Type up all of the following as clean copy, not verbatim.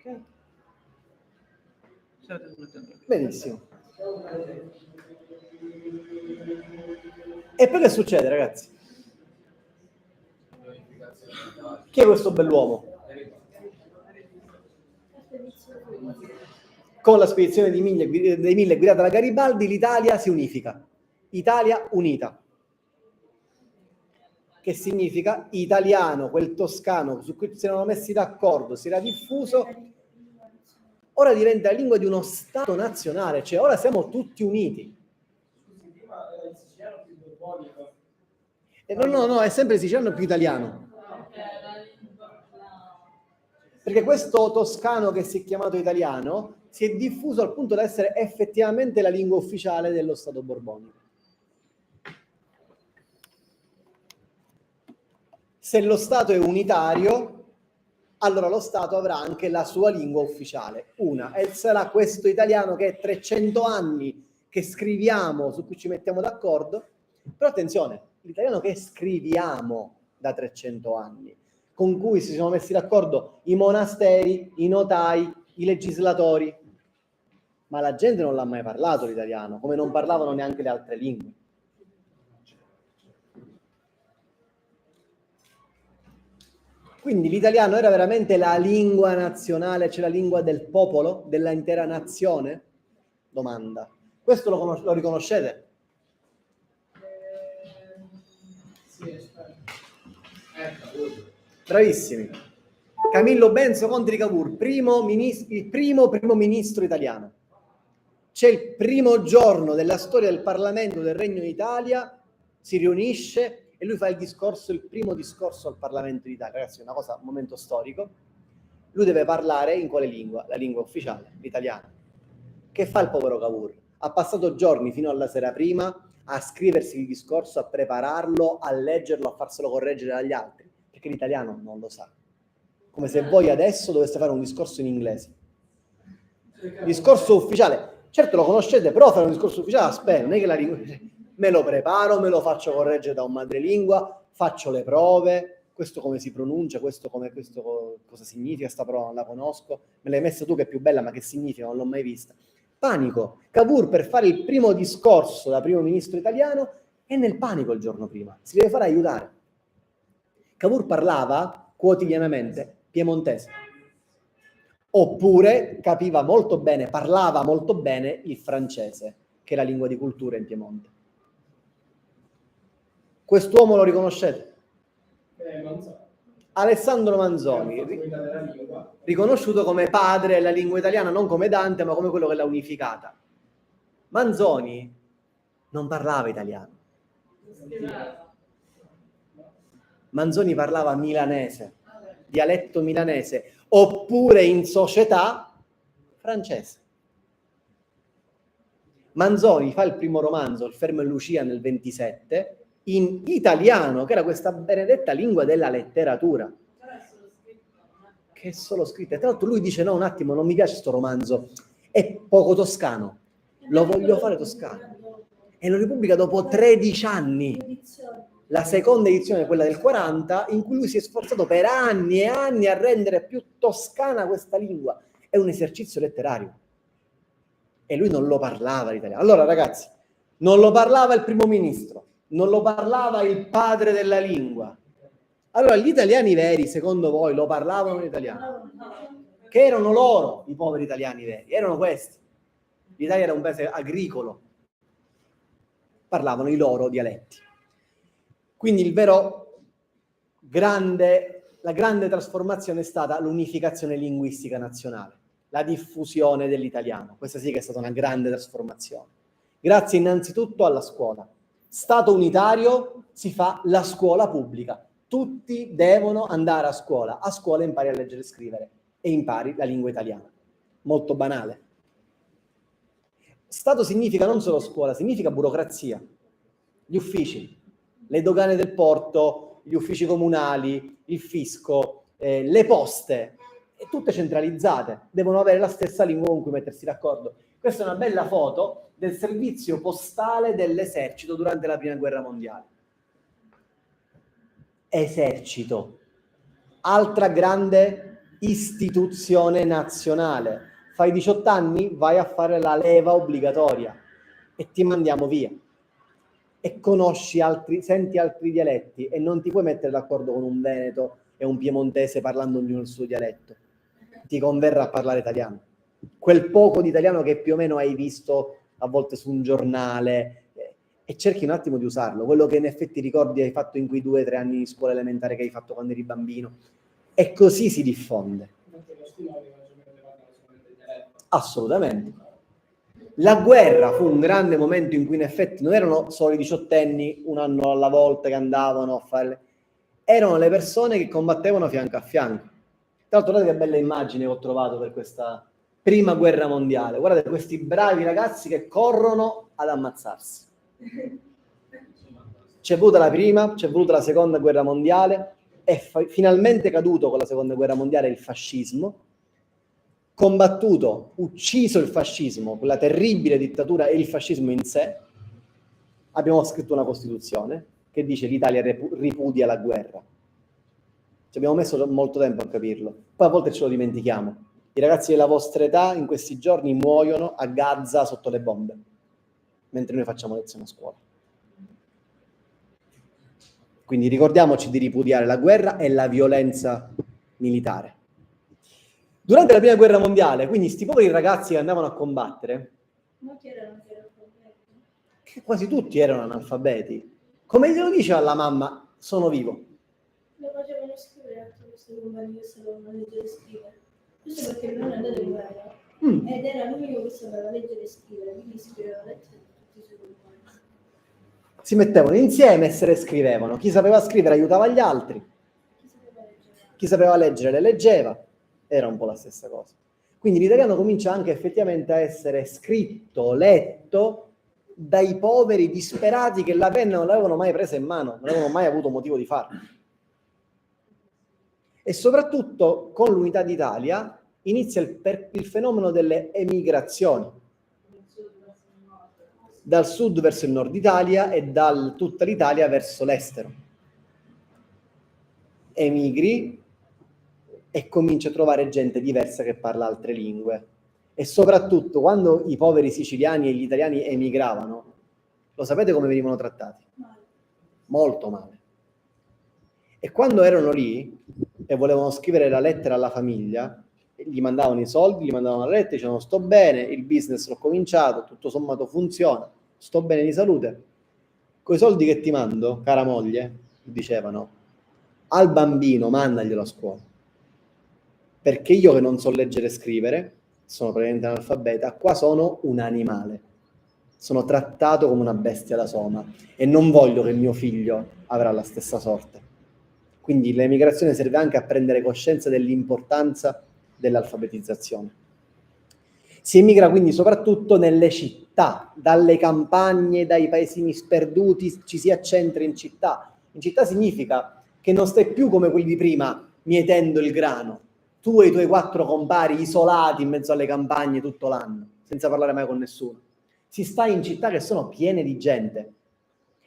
Ok? Benissimo. E poi che succede, ragazzi? Chi è questo bell'uomo? Con la spedizione dei 1000 guidata da Garibaldi, l'Italia si unifica. Italia unita. Che significa italiano, quel toscano su cui si erano messi d'accordo, si era diffuso, ora diventa la lingua di uno Stato nazionale, cioè ora siamo tutti uniti. No, è sempre il siciliano più italiano. Perché questo toscano che si è chiamato italiano si è diffuso al punto da essere effettivamente la lingua ufficiale dello Stato borbonico. Se lo Stato è unitario, allora lo Stato avrà anche la sua lingua ufficiale, una, e sarà questo italiano che è 300 anni che scriviamo, su cui ci mettiamo d'accordo, però attenzione, l'italiano che scriviamo da 300 anni, con cui si sono messi d'accordo i monasteri, i notai, i legislatori, ma la gente non l'ha mai parlato l'italiano, come non parlavano neanche le altre lingue. Quindi l'italiano era veramente la lingua nazionale, cioè la lingua del popolo, dell'intera nazione? Domanda. Questo lo riconoscete? Bravissimi. Camillo Benso Conte di Cavour, il primo ministro italiano. C'è il primo giorno della storia del Parlamento del Regno d'Italia, si riunisce e lui fa il primo discorso al Parlamento d'Italia. Ragazzi, è una cosa, un momento storico. Lui deve parlare in quale lingua? La lingua ufficiale, l'italiano. Che fa il povero Cavour? Ha passato giorni fino alla sera prima a scriversi il discorso, a prepararlo, a leggerlo, a farselo correggere dagli altri, perché l'italiano non lo sa. Come se voi adesso doveste fare un discorso in inglese. Discorso ufficiale. Certo lo conoscete, però fare un discorso ufficiale, aspetta, non è che la lingua... Me lo preparo, me lo faccio correggere da un madrelingua, faccio le prove, questo come si pronuncia, questo cosa significa, sta parola non la conosco, me l'hai messa tu che è più bella, ma che significa, non l'ho mai vista. Panico. Cavour per fare il primo discorso da primo ministro italiano è nel panico il giorno prima, si deve fare aiutare. Cavour parlava quotidianamente piemontese. Oppure capiva molto bene, parlava molto bene il francese, che è la lingua di cultura in Piemonte. Quest'uomo lo riconoscete? Alessandro Manzoni, riconosciuto come padre della lingua italiana, non come Dante, ma come quello che l'ha unificata. Manzoni non parlava italiano. Manzoni parlava milanese, dialetto milanese, oppure in società francese. Manzoni fa il primo romanzo, Il Fermo e Lucia, nel 27, in italiano, che era questa benedetta lingua della letteratura. Che è solo scritta. Tra l'altro lui dice, no, un attimo, non mi piace sto romanzo, è poco toscano, lo voglio fare toscano. E lo ripubblica dopo 13 anni. La seconda edizione, quella del 40, in cui lui si è sforzato per anni e anni a rendere più toscana questa lingua. È un esercizio letterario. E lui non lo parlava l'italiano. Allora, ragazzi, non lo parlava il primo ministro, non lo parlava il padre della lingua. Allora, gli italiani veri, secondo voi, lo parlavano l'italiano? Che erano loro, i poveri italiani veri, erano questi. L'Italia era un paese agricolo. Parlavano i loro dialetti. Quindi la grande trasformazione è stata l'unificazione linguistica nazionale, la diffusione dell'italiano. Questa sì che è stata una grande trasformazione. Grazie innanzitutto alla scuola. Stato unitario, si fa la scuola pubblica. Tutti devono andare a scuola impari a leggere e scrivere e impari la lingua italiana. Molto banale. Stato significa non solo scuola, significa burocrazia. Gli uffici, le dogane del porto, gli uffici comunali, il fisco, le poste, tutte centralizzate, devono avere la stessa lingua con cui mettersi d'accordo. Questa è una bella foto del servizio postale dell'esercito durante la Prima Guerra Mondiale. Esercito. Altra grande istituzione nazionale. Fai 18 anni, vai a fare la leva obbligatoria e ti mandiamo via. E conosci senti altri dialetti e non ti puoi mettere d'accordo con un veneto e un piemontese parlando ognuno il suo dialetto. Ti converrà parlare italiano. Quel poco di italiano che più o meno hai visto a volte su un giornale, e cerchi un attimo di usarlo, quello che in effetti ricordi hai fatto in quei 2 o 3 anni di scuola elementare che hai fatto quando eri bambino, e così si diffonde. Assolutamente. La guerra fu un grande momento in cui in effetti non erano solo i 18enni un anno alla volta che andavano a fare, erano le persone che combattevano fianco a fianco. Tra l'altro guardate che bella immagine che ho trovato per questa prima guerra mondiale, guardate questi bravi ragazzi che corrono ad ammazzarsi. C'è voluta la prima, c'è voluta la seconda guerra mondiale, è finalmente caduto con la seconda guerra mondiale il fascismo, combattuto, ucciso il fascismo, quella terribile dittatura e il fascismo in sé, abbiamo scritto una Costituzione che dice l'Italia ripudia la guerra. Ci abbiamo messo molto tempo a capirlo, poi a volte ce lo dimentichiamo. I ragazzi della vostra età in questi giorni muoiono a Gaza sotto le bombe, mentre noi facciamo lezione a scuola. Quindi ricordiamoci di ripudiare la guerra e la violenza militare. Durante la prima guerra mondiale, quindi sti poveri ragazzi che andavano a combattere, ma chi erano analfabeti? che quasi tutti erano analfabeti, come glielo diceva la mamma, sono vivo. Lo facevano scrivere a questi compagni che sapevano leggere e scrivere. Questo perché non è andato in guerra. Ed era l'unico che sapeva leggere e scrivere, quindi scriveva lettere a tutti i suoi compagni. Si mettevano insieme e se le scrivevano. Chi sapeva scrivere aiutava gli altri. Chi sapeva leggere le leggeva. Era un po' la stessa cosa. Quindi l'italiano comincia anche effettivamente a essere scritto, letto dai poveri disperati che la penna non l'avevano mai presa in mano, non avevano mai avuto motivo di farlo. E soprattutto con l'Unità d'Italia inizia il fenomeno delle emigrazioni dal sud verso il nord Italia e da tutta l'Italia verso l'estero. Emigri e cominci a trovare gente diversa che parla altre lingue. E soprattutto quando i poveri siciliani e gli italiani emigravano, lo sapete come venivano trattati? Molto male. E quando erano lì e volevano scrivere la lettera alla famiglia, gli mandavano i soldi, gli mandavano la lettera, dicevano sto bene, il business l'ho cominciato, tutto sommato funziona, sto bene di salute. Coi soldi che ti mando, cara moglie, dicevano, al bambino mandaglielo a scuola. Perché io che non so leggere e scrivere, sono praticamente analfabeta, qua sono un animale. Sono trattato come una bestia da soma e non voglio che mio figlio avrà la stessa sorte. Quindi l'emigrazione serve anche a prendere coscienza dell'importanza dell'alfabetizzazione. Si emigra quindi soprattutto nelle città, dalle campagne, dai paesini sperduti, ci si accentra in città. In città significa che non stai più come quelli di prima, mietendo il grano. Tu e i tuoi 4 compari isolati in mezzo alle campagne tutto l'anno, senza parlare mai con nessuno. Si sta in città che sono piene di gente.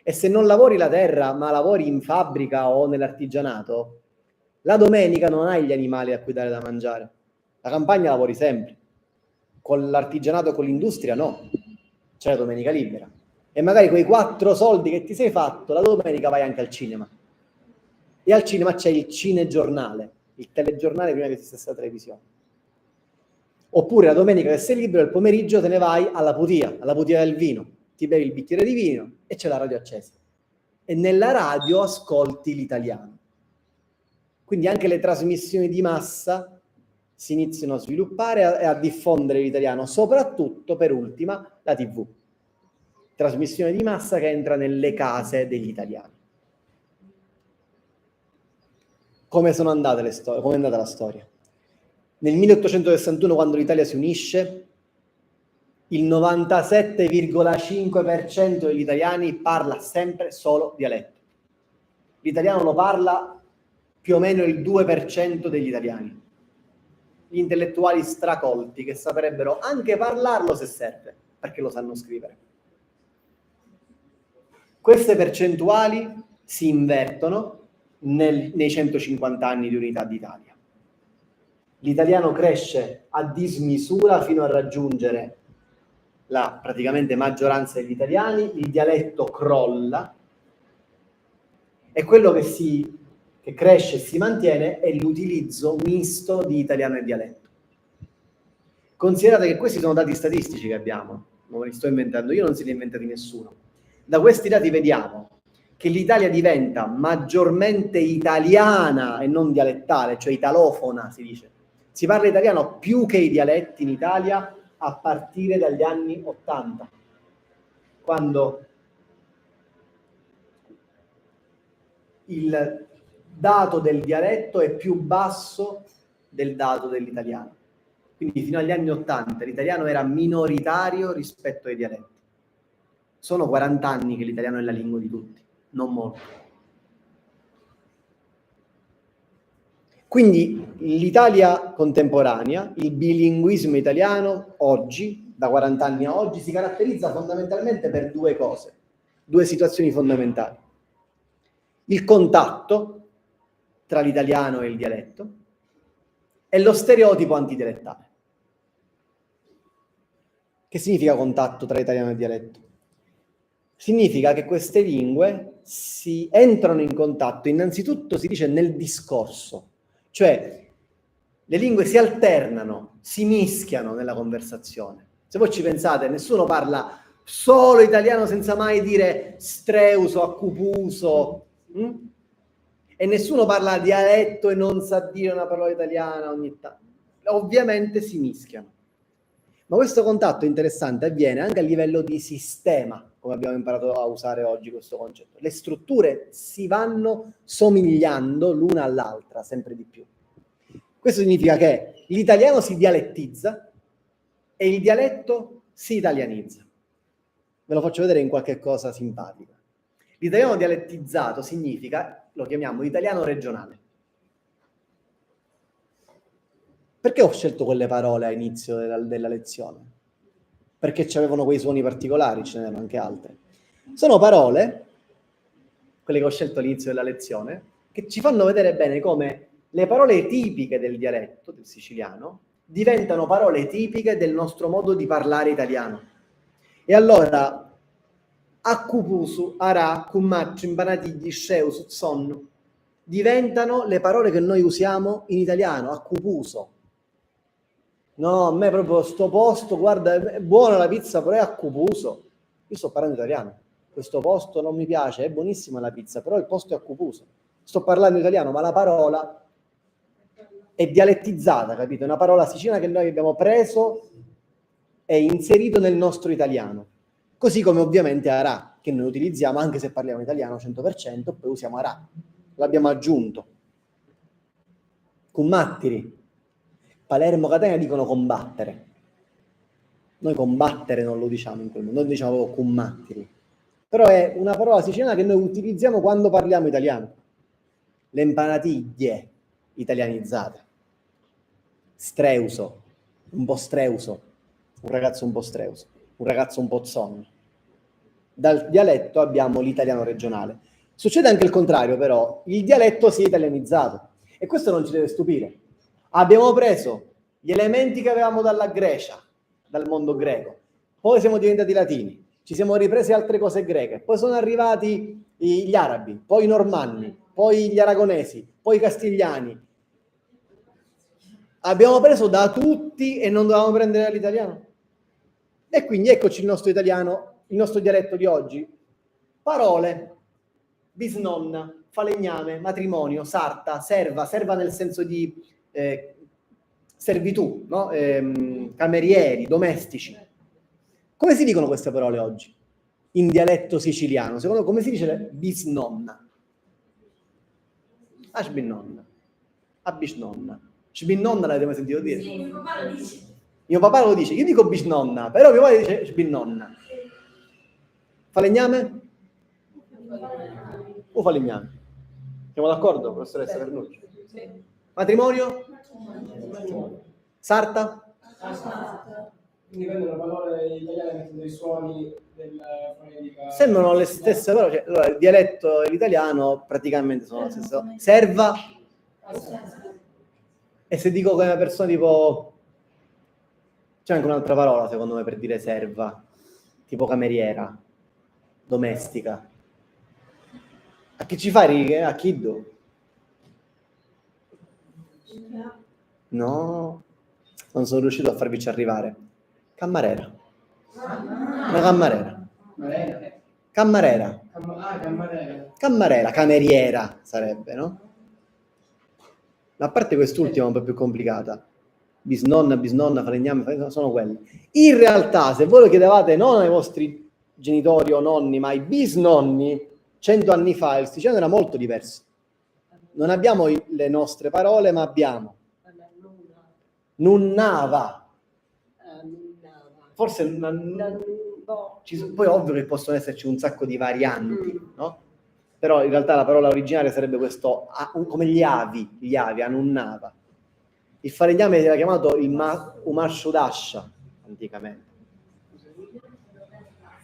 E se non lavori la terra, ma lavori in fabbrica o nell'artigianato, la domenica non hai gli animali a cui dare da mangiare. La campagna lavori sempre. Con l'artigianato e con l'industria no. C'è la domenica libera. E magari quei 4 soldi che ti sei fatto, la domenica vai anche al cinema. E al cinema c'è il cinegiornale, il telegiornale prima che esistesse la televisione. Oppure la domenica che sei libero, il pomeriggio te ne vai alla putia del vino. Ti bevi il bicchiere di vino e c'è la radio accesa. E nella radio ascolti l'italiano. Quindi anche le trasmissioni di massa si iniziano a sviluppare e a diffondere l'italiano, soprattutto, per ultima, la TV. Trasmissione di massa che entra nelle case degli italiani. Come sono andate le storie? Come è andata la storia? Nel 1861, quando l'Italia si unisce, il 97,5% degli italiani parla sempre solo dialetto. L'italiano lo parla più o meno il 2% degli italiani. Gli intellettuali stracolti che saprebbero anche parlarlo se serve, perché lo sanno scrivere. Queste percentuali si invertono nei 150 anni di Unità d'Italia. l'italiano cresce a dismisura fino a raggiungere la praticamente maggioranza degli italiani, il dialetto crolla, e quello che cresce e si mantiene è l'utilizzo misto di italiano e dialetto. Considerate che questi sono dati statistici che abbiamo, non li sto inventando io, non se li ha inventati nessuno. Da questi dati vediamo che l'Italia diventa maggiormente italiana e non dialettale, cioè italofona si dice. Si parla italiano più che i dialetti in Italia a partire dagli anni 80, quando il dato del dialetto è più basso del dato dell'italiano. Quindi fino agli anni 80 l'italiano era minoritario rispetto ai dialetti. Sono 40 anni che l'italiano è la lingua di tutti, non molto. Quindi l'Italia contemporanea, il bilinguismo italiano oggi, da 40 anni a oggi, si caratterizza fondamentalmente per due cose, due situazioni fondamentali. Il contatto tra l'italiano e il dialetto e lo stereotipo antidialettale. Che significa contatto tra italiano e dialetto? Significa che queste lingue si entrano in contatto, innanzitutto si dice nel discorso, cioè le lingue si alternano, si mischiano nella conversazione. Se voi ci pensate, nessuno parla solo italiano senza mai dire streuso, accupuso, e nessuno parla dialetto e non sa dire una parola italiana ogni tanto. Ovviamente si mischiano. Ma questo contatto interessante avviene anche a livello di sistema, come abbiamo imparato a usare oggi questo concetto. Le strutture si vanno somigliando l'una all'altra sempre di più. Questo significa che l'italiano si dialettizza e il dialetto si italianizza. Ve lo faccio vedere in qualche cosa simpatica. L'italiano dialettizzato significa, lo chiamiamo italiano regionale. Perché ho scelto quelle parole a inizio della lezione? Perché c'avevano quei suoni particolari, ce n'erano anche altre. Sono parole, quelle che ho scelto all'inizio della lezione, che ci fanno vedere bene come le parole tipiche del dialetto, del siciliano, diventano parole tipiche del nostro modo di parlare italiano. E allora, accupusu, arà, cummaccio, impanatigli, sceu, sonno, diventano le parole che noi usiamo in italiano, accupuso. No, a me proprio sto posto, guarda, è buona la pizza, però è accupuso. Io sto parlando italiano. Questo posto non mi piace, è buonissima la pizza, però il posto è accupuso. Sto parlando italiano, ma la parola è dialettizzata, capito? È una parola siciliana che noi abbiamo preso e inserito nel nostro italiano. Così come ovviamente arà, che noi utilizziamo anche se parliamo italiano 100%, poi usiamo arà. L'abbiamo aggiunto. Cummattiri. Palermo, Catania dicono combattere. Noi combattere non lo diciamo in quel modo, noi diciamo cummattiri. Però è una parola siciliana che noi utilizziamo quando parliamo italiano. Le impanatiglie italianizzate. Streuso, un po' streuso, un ragazzo un po' streuso, un ragazzo un po' zonno. Dal dialetto abbiamo l'italiano regionale. Succede anche il contrario, però, il dialetto si è italianizzato e questo non ci deve stupire. Abbiamo preso gli elementi che avevamo dalla Grecia, dal mondo greco, poi siamo diventati latini, ci siamo ripresi altre cose greche, poi sono arrivati gli arabi, poi i normanni, poi gli aragonesi, poi i castigliani. Abbiamo preso da tutti e non dovevamo prendere dall'italiano. E quindi eccoci il nostro italiano, il nostro dialetto di oggi. Parole, bisnonna, falegname, matrimonio, sarta, serva nel senso di servitù, no? Camerieri, domestici. Come si dicono queste parole oggi? In dialetto siciliano, secondo come si dice bisnonna? Ashbinnonna, abisnonna. Sbinnonna l'avete mai sentito dire? Sì, mio papà lo dice. Mio papà lo dice, io dico bisnonna, però mio padre dice sbinnonna. Falegname? O falegname? Siamo d'accordo, professoressa Vernucci? Sì. Matrimonio? Sarta? Quindi prendono parole italiane e mettono dei suoni della fonetica. Sembrano le stesse parole, cioè, allora, il dialetto e l'italiano praticamente sono lo stesso. Serva? E se dico che una persona tipo... C'è anche un'altra parola, secondo me, per dire serva, tipo cameriera, domestica. A chi ci fai? A chi do? No, non sono riuscito a farvici arrivare. Cammarera. Una cammarera. Cammarera. Cammarera. Cammarera, cameriera sarebbe, no? Ma a parte quest'ultima un po' più complicata. Bisnonna, falegname, sono quelle. In realtà, se voi lo chiedevate non ai vostri genitori o nonni, ma ai bisnonni, 100 anni fa il siciliano era molto diverso. Non abbiamo le nostre parole, ma abbiamo nunnava. Forse poi ovvio che possono esserci un sacco di varianti, no? Però in realtà la parola originale sarebbe questo, come gli avi, anunnava. Il falegname era chiamato il Umasciudascia anticamente.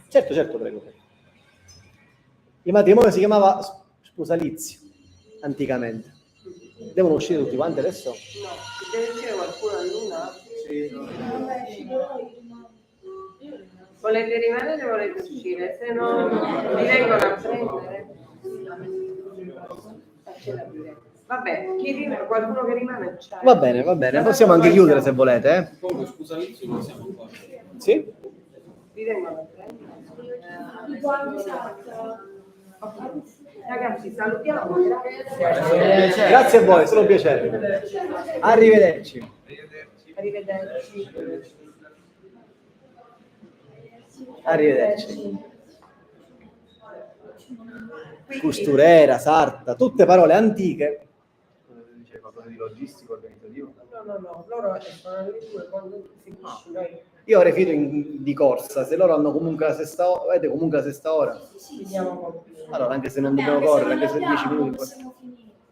Certo, prego. Il matrimonio si chiamava sposalizio anticamente. Devono uscire tutti quanti adesso? No, deve uscire qualcuno a luna. Volete rimanere o volete uscire? Se no vi vengono a prendere. Vabbè, qualcuno che rimane c'è. Va bene, possiamo anche chiudere se volete. Scusa, non siamo qua. Sì? Vi vengono a prendere. Ragazzi, salutiamo. Grazie a voi, è stato un piacere. Arrivederci. Costurera, sarta, tutte parole antiche. Dice qualcosa di logistico, organizzativo? No, loro sono alle 2 quando finisci noi. Io avrei finito di corsa, se loro hanno comunque la stessa ora, avete comunque la stessa ora. Allora, anche se non dobbiamo correre, anche se 10 minuti.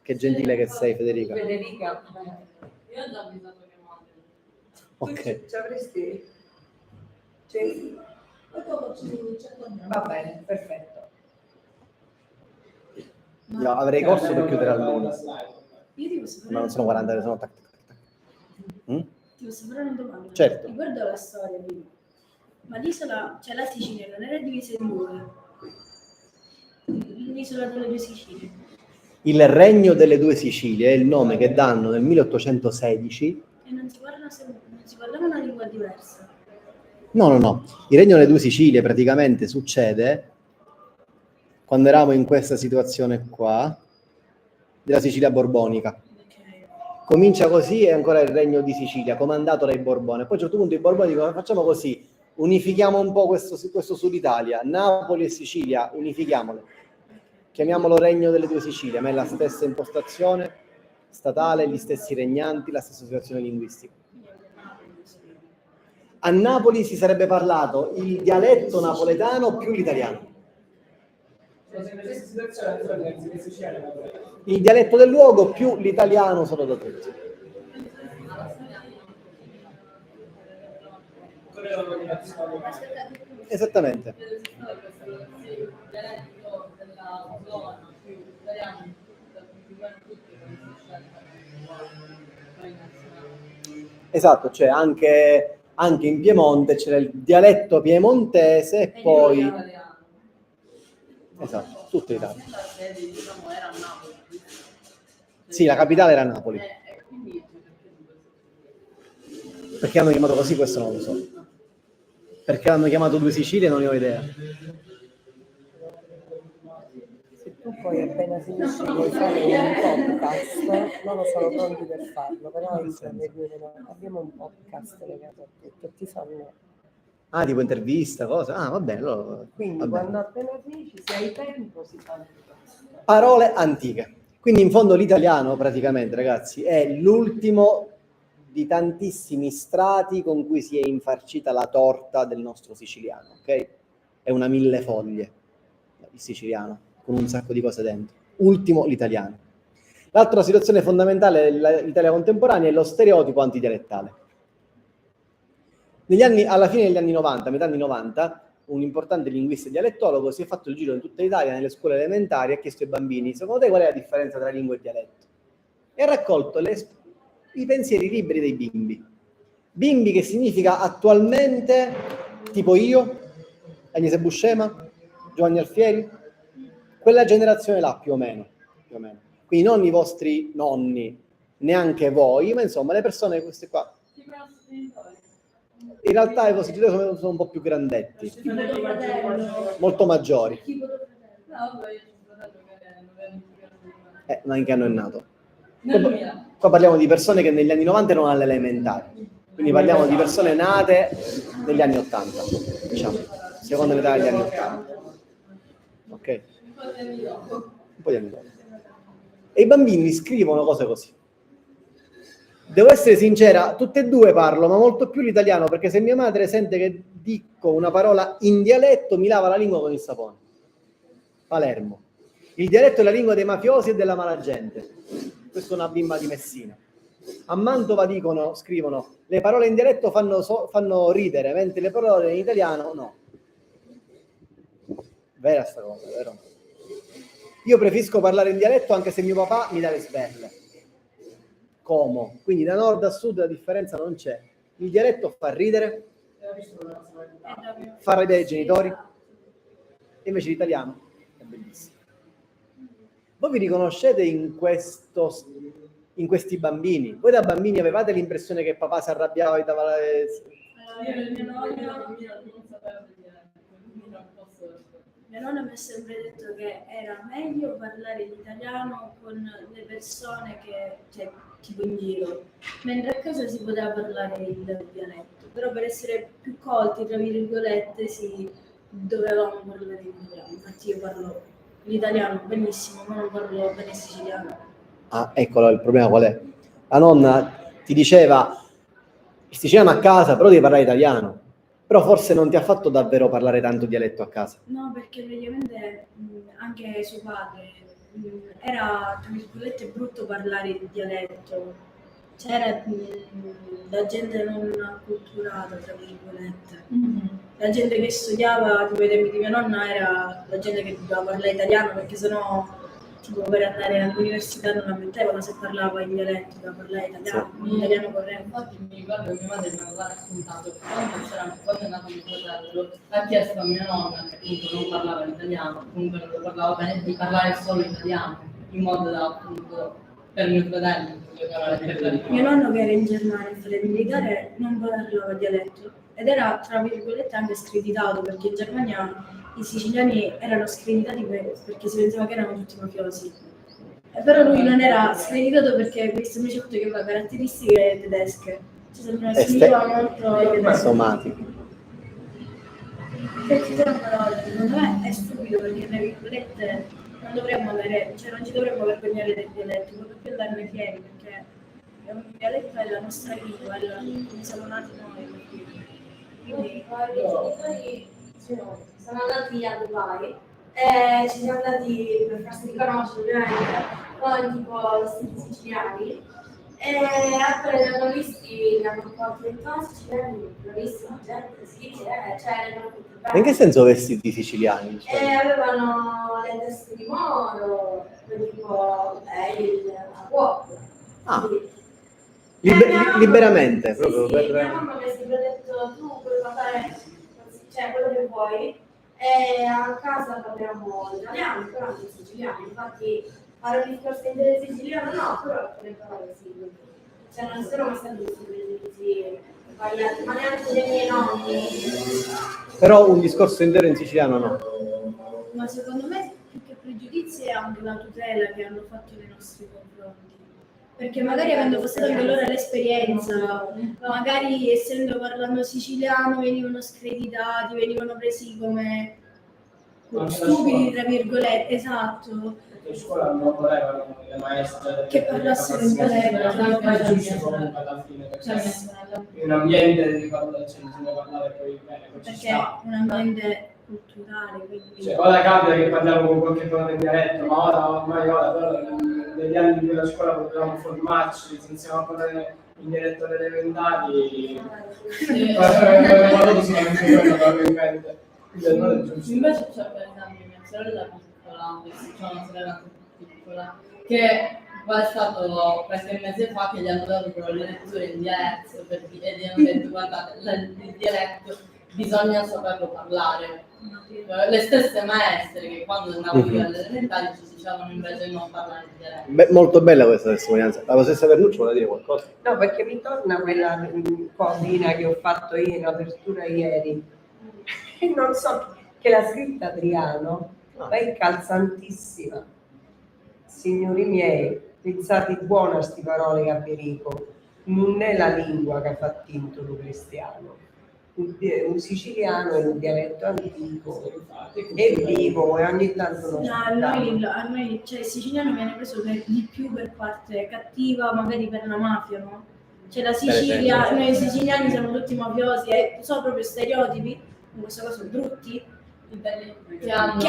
Che gentile che sei, Federica. Io ho già avvisato mia madre. Ok. Ci avresti? Sì. Va bene, perfetto. Io avrei corso per chiudere all'una. Io ti posso fare Ma non sono 40 ore, sono tac. Ti posso fare una domanda? Certo. Riguardo la storia, ma l'isola, cioè la Sicilia non era divisa in due? L'isola delle due Sicilie. Il Regno delle Due Sicilie è il nome che danno nel 1816. E non si parlava una lingua diversa. No. Il Regno delle Due Sicilie praticamente succede quando eravamo in questa situazione qua, della Sicilia borbonica. Comincia così e ancora il Regno di Sicilia, comandato dai Borboni. Poi a un certo punto i Borboni dicono: facciamo così, unifichiamo un po' questo Sud Italia, Napoli e Sicilia, unifichiamole. Chiamiamolo Regno delle Due Sicilie, ma è la stessa impostazione statale, gli stessi regnanti, la stessa situazione linguistica. A Napoli si sarebbe parlato il dialetto napoletano più l'italiano. Il dialetto del luogo più l'italiano solo da tutti. Esattamente. Esatto, cioè anche in Piemonte c'era il dialetto piemontese e poi... Esatto, tutta l'Italia. Sì, la capitale era Napoli. Perché hanno chiamato così, questo non lo so. Perché hanno chiamato Due Sicilie non ne ho idea. Se tu poi appena finisci vuoi fare un podcast, loro sono pronti per farlo, però abbiamo un podcast legato a tutto, ti fanno. Ah, tipo intervista, cosa? Ah, va bene. Allora, quindi va bene. quando appena finisci, se hai tempo, si fa. Parole antiche. Quindi in fondo l'italiano praticamente, ragazzi, è l'ultimo di tantissimi strati con cui si è infarcita la torta del nostro siciliano, ok? È una 1000 foglie, il siciliano, con un sacco di cose dentro. Ultimo l'italiano. L'altra situazione fondamentale dell'Italia contemporanea è lo stereotipo antidialettale. Alla fine degli anni 90, metà anni 90, un importante linguista e dialettologo si è fatto il giro in tutta Italia, nelle scuole elementari, e ha chiesto ai bambini: secondo te qual è la differenza tra lingua e dialetto? E ha raccolto i pensieri liberi dei bimbi. Bimbi che significa attualmente, tipo io, Agnese Buscema, Giovanni Alfieri, quella generazione là più o meno. Quindi non i vostri nonni, neanche voi, ma insomma le persone queste qua. In realtà i vostri genitori sono un po' più grandetti, molto maggiori. Ma in che anno è nato? Qua parliamo di persone che negli anni 90 erano alle elementari, quindi parliamo di persone nate negli anni 80, diciamo, seconda metà degli anni 80. Ok? Un po' di anni dopo. E i bambini scrivono cose così. Devo essere sincera, tutte e due parlo, ma molto più l'italiano, perché se mia madre sente che dico una parola in dialetto, mi lava la lingua con il sapone. Palermo. Il dialetto è la lingua dei mafiosi e della malagente. Questa è una bimba di Messina. A Mantova scrivono, le parole in dialetto fanno ridere, mentre le parole in italiano no. Vera sta cosa, vero? Io preferisco parlare in dialetto anche se mio papà mi dà le sberle. Como. Quindi da nord a sud la differenza non c'è. Il dialetto fa ridere, fa ridere i genitori, e invece l'italiano è bellissimo. Voi vi riconoscete in questi bambini? Voi da bambini avevate l'impressione che papà si arrabbiava e dava Mia nonna mi ha sempre detto che era meglio parlare l'italiano con le persone che, tipo in giro, mentre a casa si poteva parlare il dialetto, però per essere più colti, tra virgolette, dovevamo parlare l'italiano. Infatti io parlo l'italiano benissimo, ma non parlo bene siciliano. Ah, eccolo, il problema qual è? La nonna ti diceva il siciliano a casa, però devi parlare italiano. Però forse non ti ha fatto davvero parlare tanto dialetto a casa. No, perché praticamente anche suo padre era, tra virgolette, brutto parlare il dialetto. C'era la gente non acculturata, tra virgolette. La gente che studiava, tipo ai tempi di mia nonna, era la gente che doveva parlare italiano, perché sennò tipo per andare all'università non ammettevano se parlava in dialetto, da parlare italiano, Sì. italiano corretto. Infatti mi ricordo che mia madre mi aveva raccontato che quando è nato mio fratello ha chiesto a mia nonna, che appunto non parlava l'italiano, comunque non lo parlava bene, di parlare solo italiano, in modo da appunto per mio fratello Mio nonno, che era in Germania in fede militare, non parlava dialetto ed era, tra virgolette, anche screditato, perché in Germania i siciliani erano screditati perché si pensava che erano tutti mafiosi. Però lui non era screditato perché questo invece fatto che aveva caratteristiche tedesche. Ci sembra sembrava molto somatico. Perché sono parole, secondo me è stupido, perché tra virgolette non dovremmo avere, cioè non ci dovremmo vergognare del dialetto, proprio più andarne fieri, perché è un dialetto, è la nostra lingua, è come siamo nati noi. Quindi i genitori sono andati a Dubai e ci siamo andati per farsi conoscere ovviamente con tipo vestiti siciliani e appena li hanno visti li hanno fatto in siciliani, bravissima gente, sì, cioè li hanno tutti bene. In che senso vestiti siciliani? E avevano le teste di moro, tipo la cuoca. Ah. Sì. Liberamente, Sì, proprio sì, per... mia mamma mi ha sempre detto tu puoi parlare quello che vuoi e a casa parliamo italiano, però anche siciliano, infatti fare un discorso in siciliano no, però le parole sì, cioè non sono mai stati così sbagliati, ma neanche dei miei nonni. Però un discorso intero in siciliano no. Ma secondo me più che pregiudizi è anche una tutela che hanno fatto nei nostri confronti. Perché magari avendo passato anche loro l'esperienza, magari parlando siciliano venivano screditati, venivano presi come stupidi, tra virgolette, esatto. In scuola non volevano le maestre Che parlassero in dialetto. è giusto comunque alla fine, perché in un ambiente bisogna parlare poi bene, poi ci Perché sta. è un ambiente culturale, quindi... Cioè, ora capita che parliamo con qualche parola in dialetto, ma ormai però negli anni della scuola potevamo formarci, se iniziamo a parlare in dialetto alle elementari, solamente quello probabilmente. Invece c'è per esempio mia sorella piccola, c'è una sorella più piccola, che ma è stato qualche mese fa che gli hanno dato però le letture in dialetto e gli hanno detto guardate, il dialetto bisogna saperlo parlare. Le stesse maestre che quando andavo io alle elementari ci dicevano invece di non parlare il dialetto. Beh, molto bella questa testimonianza. La professoressa Vernucci vuole dire qualcosa? No, perché mi torna quella cosina che ho fatto io in apertura ieri. E non so, che l'ha scritta Adriano, ma è calzantissima. Signori miei, pensate buona a sti parole che Perico. Non è la lingua che fa tinto lo cristiano. Un siciliano è un dialetto antico, è vivo e ogni tanto lo A noi, cioè, il siciliano viene preso di più per parte cattiva, magari per la mafia, no? Cioè la Sicilia, noi siciliani siamo tutti mafiosi e sono proprio stereotipi, in questo caso brutti, che hanno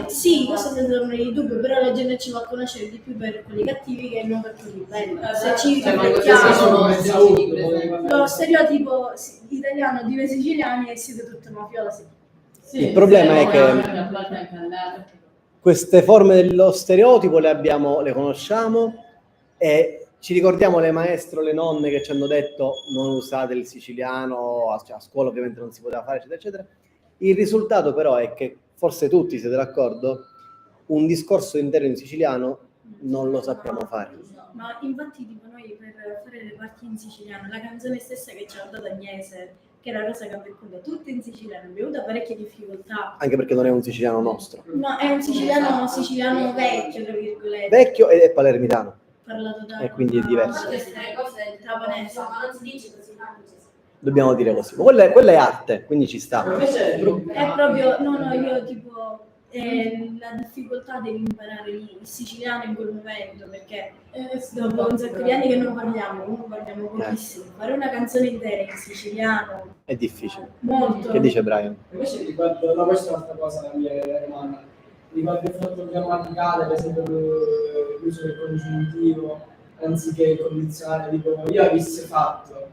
sì, questo senza ombra di dubbio, però la gente ci va a conoscere di più per quelli cattivi che non per quelli belli. Se ci riflettiamo, lo stereotipo italiano di noi siciliani è siete tutti mafiosi. Il problema è che queste forme dello stereotipo le conosciamo e ci ricordiamo le maestre o le nonne che ci hanno detto non usate il siciliano, a scuola ovviamente non si poteva fare, eccetera, eccetera. Il risultato però è che, forse tutti siete d'accordo, un discorso intero in siciliano non lo sappiamo fare. Ma infatti tipo noi per fare le parti in siciliano, la canzone stessa che ci ha dato Agnese, che era Rosa Cappecuda, tutte in siciliano, abbiamo avuto parecchie difficoltà. Anche perché non è un siciliano nostro. No, è un siciliano vecchio, tra virgolette. Vecchio ed è palermitano. Parlato da E quindi è diverso. Queste cose trapanese. non si dice così, Dobbiamo dire così. Ma quella è arte, quindi ci sta. È proprio, no, io tipo la difficoltà di imparare il siciliano in quel momento, perché dopo un sacco di anni che non parliamo pochissimo. Fare una canzone intera in siciliano È difficile. molto. Che dice Brian? Invece riguardo, no, questa è un'altra cosa la mia domanda. Riguardo il fatto grammaticale, per esempio l'uso del congiuntivo anziché il condizionale, tipo io avessi fatto,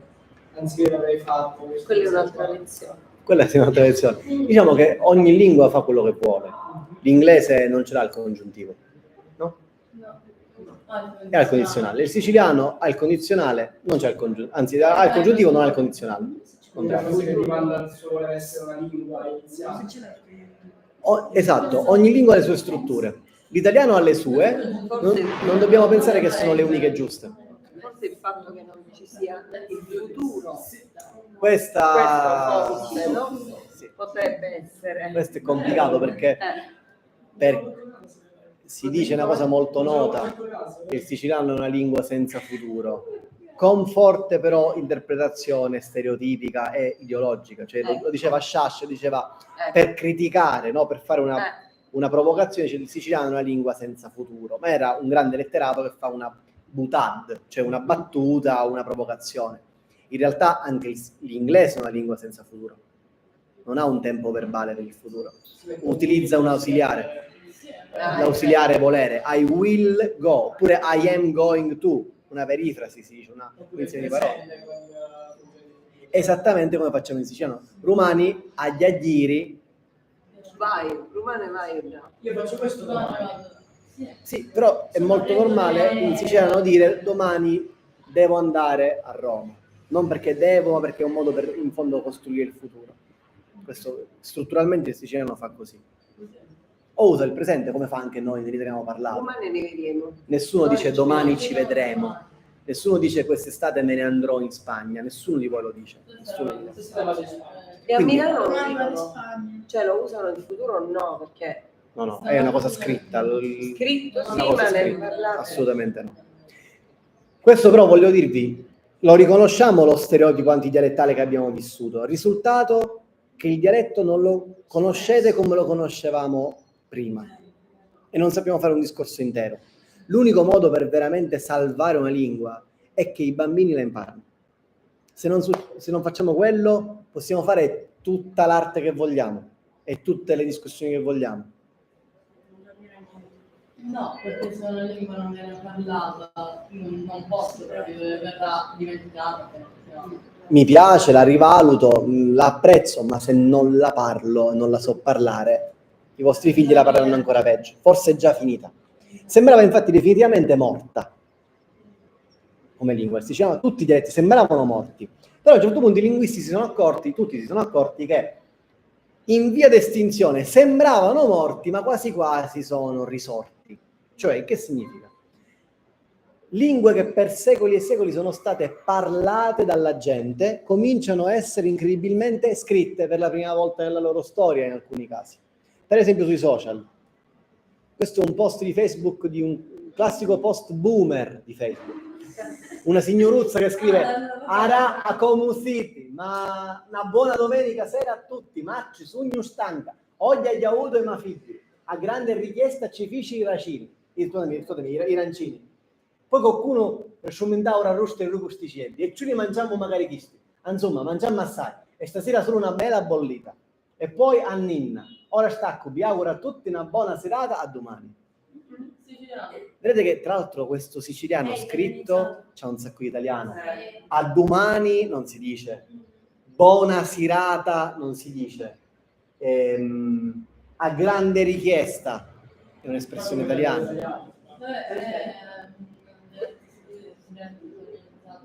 anziché l'avrei fatto. Quella è un'altra lezione. Quella è un'altra lezione. Diciamo che ogni lingua fa quello che vuole. L'inglese non ce l'ha il congiuntivo, no? È al condizionale. Il siciliano ha il condizionale, non c'è il congiuntivo, anzi ha il congiuntivo, non ha il condizionale. Una cosa che rimanda al suo vuole essere una lingua iniziale. Esatto, ogni lingua ha le sue strutture. L'italiano ha le sue, non dobbiamo pensare che sono le uniche giuste. Forse il fatto che non ci sia il futuro, Questo forse, no? sì. Potrebbe essere. Questo è complicato perché si dice una cosa molto nota, che il siciliano è una lingua senza futuro, con forte però interpretazione stereotipica e ideologica. Cioè, lo diceva Sciascia, diceva per criticare, no? Per fare una provocazione, dice il siciliano è una lingua senza futuro, ma era un grande letterato che fa una butad, cioè una battuta, una provocazione. In realtà anche l'inglese è una lingua senza futuro, non ha un tempo verbale per il futuro, utilizza un ausiliare, l'ausiliare volere, I will go, oppure I am going to, una perifrasi si dice, una combinazione di parole. Esattamente come facciamo in siciliano. Romani agli aghiri. Vai, Rumane vai. Io faccio questo domani. Sì, però è molto normale in siciliano dire domani devo andare a Roma. Non perché devo, ma perché è un modo per in fondo costruire il futuro. Questo strutturalmente il siciliano fa così. O usa il presente come fa anche noi nell'italiano parlato. Domani ne vedremo. Nessuno dice domani ci vedremo. Nessuno dice quest'estate me ne andrò in Spagna. Nessuno di voi lo dice. Nessuno di voi. E a Quindi- Milano lo Domani vado in dicono, Spagna. cioè lo usano in futuro o no? Perché No, è una cosa scritta. scritto sì, Una cosa ma nel scritta. parlare. Assolutamente no. Questo però voglio dirvi, lo riconosciamo lo stereotipo antidialettale che abbiamo vissuto. Il risultato che il dialetto non lo conoscete come lo conoscevamo prima e non sappiamo fare un discorso intero. L'unico modo per veramente salvare una lingua è che i bambini la imparano. Se non facciamo quello, possiamo fare tutta l'arte che vogliamo e tutte le discussioni che vogliamo. No, perché se una lingua non viene parlata non posso proprio, verrà dimenticata. Mi piace, la rivaluto, la apprezzo, ma se non la parlo, non la so parlare, i vostri figli la parleranno ancora peggio. Forse è già finita. Sembrava infatti definitivamente morta come lingua. Il siciliano, tutti i dialetti sembravano morti. Però a un certo punto i linguisti tutti si sono accorti che in via d'estinzione sembravano morti, ma quasi quasi sono risorti. Cioè, che significa? Lingue che per secoli e secoli sono state parlate dalla gente cominciano a essere incredibilmente scritte per la prima volta nella loro storia in alcuni casi. Per esempio sui social. Questo è un post di Facebook, di un classico post boomer di Facebook. Una signoruzza che scrive Ara a Comusiti, ma una buona domenica sera a tutti, Marci, sugno stanca, oggi hai avuto i mafigli, a grande richiesta ci fici i racini, i rancini. Poi qualcuno per sciumentare ora rosta e rugusticelli e ci li mangiamo magari chisti. Insomma, mangiamo assai e stasera solo una bella bollita. E poi a Ninna. Ora stacco, vi auguro a tutti una buona serata, a domani. Vedete che tra l'altro questo siciliano scritto c'ha un sacco di italiano. A domani non si dice, buona serata non si dice, a grande richiesta è un'espressione italiana.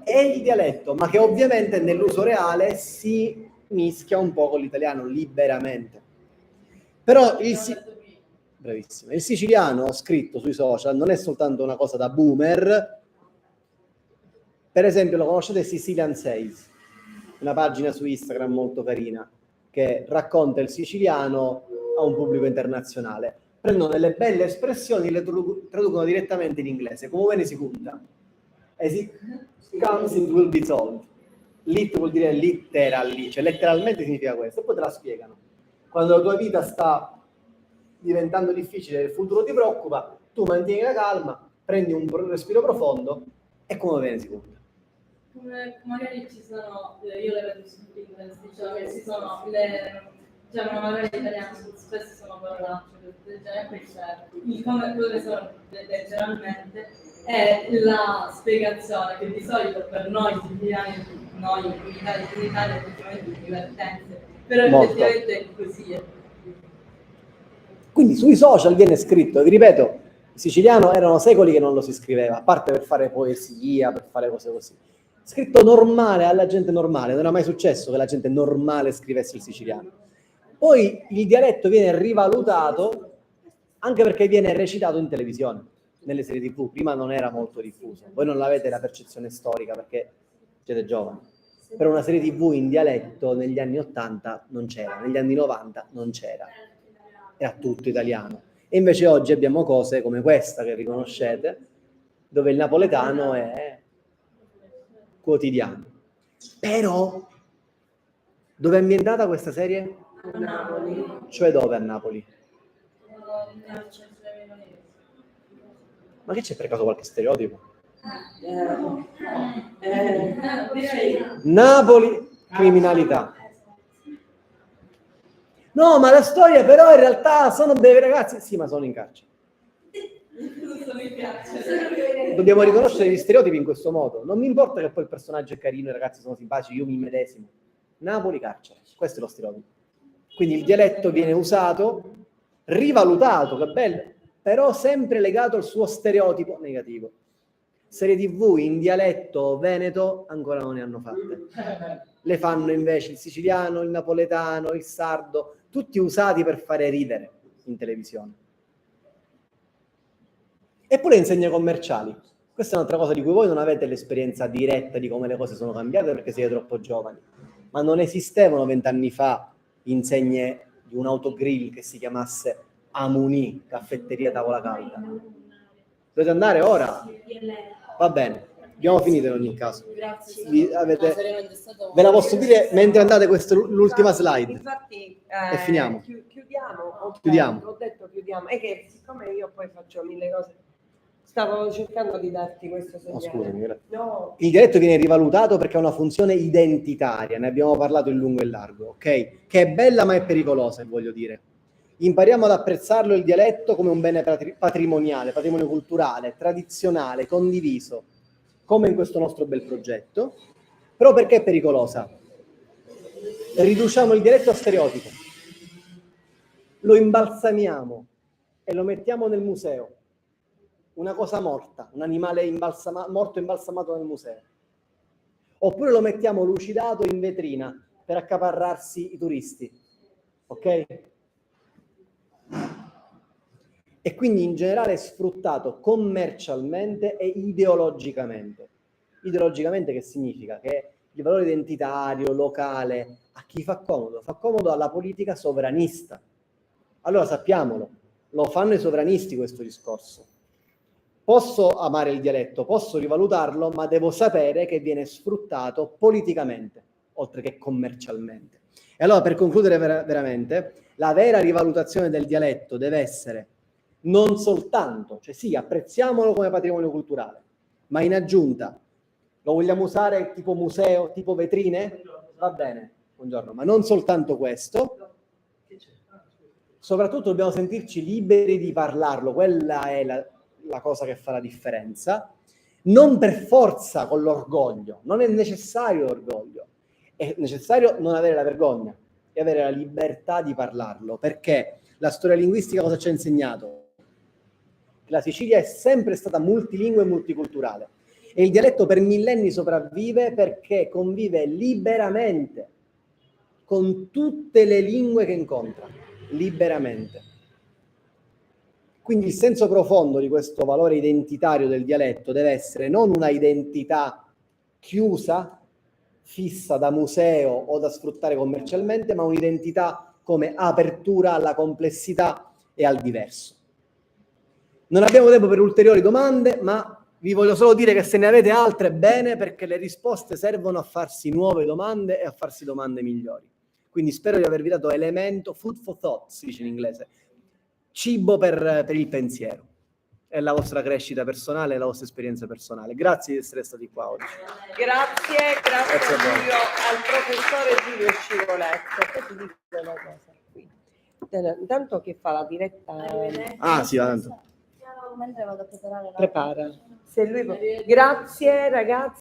È il dialetto, ma che ovviamente nell'uso reale si mischia un po' con l'italiano liberamente. Però bravissimo, il siciliano scritto sui social non è soltanto una cosa da boomer. Per esempio, lo conoscete Sicilian Says, una pagina su Instagram molto carina che racconta il siciliano a un pubblico internazionale. Prendono delle belle espressioni e le traducono direttamente in inglese, come bene si conta. As it comes, it will be told. Lit vuol dire literally, cioè letteralmente significa questo, e poi te la spiegano. Quando la tua vita sta diventando difficile, il futuro ti preoccupa, tu mantieni la calma, prendi un respiro profondo e come bene si conta. Magari ci sono, io le vedo su Pinterest, diciamo che ci sono diciamo magari gli italiani spesso sono parolacce del genere, poi c'è come quello sono letteralmente è la spiegazione che di solito per noi siciliani, noi in Italia effettivamente divertente, però effettivamente è così. Quindi sui social viene scritto, vi ripeto, il siciliano erano secoli che non lo si scriveva, a parte per fare poesia, per fare cose così. Scritto normale alla gente normale, non era mai successo che la gente normale scrivesse il siciliano. Poi il dialetto viene rivalutato anche perché viene recitato in televisione, nelle serie TV. Prima non era molto diffuso. Voi non avete la percezione storica perché siete giovani. Per una serie TV in dialetto negli anni 80 non c'era, negli anni 90 non c'era. Era tutto italiano. E invece oggi abbiamo cose come questa che riconoscete, dove il napoletano è quotidiano. Però, dove è ambientata questa serie? A Napoli. Cioè dove a Napoli? Ma che c'è per caso qualche stereotipo? Napoli, criminalità. No, ma la storia però in realtà sono dei ragazzi. Sì, ma sono in carcere. Dobbiamo riconoscere gli stereotipi in questo modo. Non mi importa che poi il personaggio è carino, i ragazzi sono simpatici, io mi immedesimo. Napoli, carcere. Questo è lo stereotipo. Quindi il dialetto viene usato, rivalutato, che bello, però sempre legato al suo stereotipo negativo. Serie TV in dialetto veneto ancora non ne hanno fatte. Le fanno invece il siciliano, il napoletano, il sardo, tutti usati per fare ridere in televisione. Eppure insegne commerciali. Questa è un'altra cosa di cui voi non avete l'esperienza diretta di come le cose sono cambiate perché siete troppo giovani. Ma non esistevano 20 anni fa insegne di un autogrill che si chiamasse Amuni, caffetteria tavola calda. Dovete andare ora? Va bene, abbiamo finito in ogni caso. Grazie. Ve la posso dire mentre andate, questa è l'ultima slide. Infatti, e finiamo. Chiudiamo. Okay. Chiudiamo. Ho detto chiudiamo. È che siccome io poi faccio 1000 cose, stavo cercando di darti questo segnale. Scusami, grazie. No. Il dialetto viene rivalutato perché ha una funzione identitaria, ne abbiamo parlato in lungo e largo, ok? Che è bella ma è pericolosa, voglio dire. Impariamo ad apprezzarlo il dialetto come un bene patrimoniale, patrimonio culturale, tradizionale, condiviso, come in questo nostro bel progetto. Però perché è pericolosa? Riduciamo il dialetto a stereotipo, lo imbalsamiamo e lo mettiamo nel museo. una cosa morta, un animale morto imbalsamato nel museo. Oppure lo mettiamo lucidato in vetrina per accaparrarsi i turisti, ok? E quindi in generale è sfruttato commercialmente e ideologicamente. Ideologicamente che significa? Che il valore identitario, locale, a chi fa comodo? Fa comodo alla politica sovranista. Allora sappiamolo, lo fanno i sovranisti questo discorso. Posso amare il dialetto, posso rivalutarlo, ma devo sapere che viene sfruttato politicamente, oltre che commercialmente. E allora, per concludere veramente, la vera rivalutazione del dialetto deve essere non soltanto, cioè sì, apprezziamolo come patrimonio culturale, ma in aggiunta, lo vogliamo usare tipo museo, tipo vetrine? Va bene, buongiorno, ma non soltanto questo, soprattutto dobbiamo sentirci liberi di parlarlo, quella è la cosa che fa la differenza, non per forza con l'orgoglio, non è necessario l'orgoglio, è necessario non avere la vergogna e avere la libertà di parlarlo, perché la storia linguistica cosa ci ha insegnato? La Sicilia è sempre stata multilingue e multiculturale e il dialetto per millenni sopravvive perché convive liberamente con tutte le lingue che incontra, liberamente. Quindi il senso profondo di questo valore identitario del dialetto deve essere non una identità chiusa, fissa da museo o da sfruttare commercialmente, ma un'identità come apertura alla complessità e al diverso. Non abbiamo tempo per ulteriori domande, ma vi voglio solo dire che se ne avete altre, bene, perché le risposte servono a farsi nuove domande e a farsi domande migliori. Quindi spero di avervi dato elemento, food for thought, si dice in inglese, cibo per il pensiero e la vostra crescita personale e la vostra esperienza personale. Grazie di essere stati qua oggi. Grazie a Giulio, al professore Giulio Scivoletto. Che ti dico una cosa qui. Intanto che fa la diretta? Ah sì, tanto. Mentre vado a preparare la... Prepara. Se lui... Grazie ragazzi.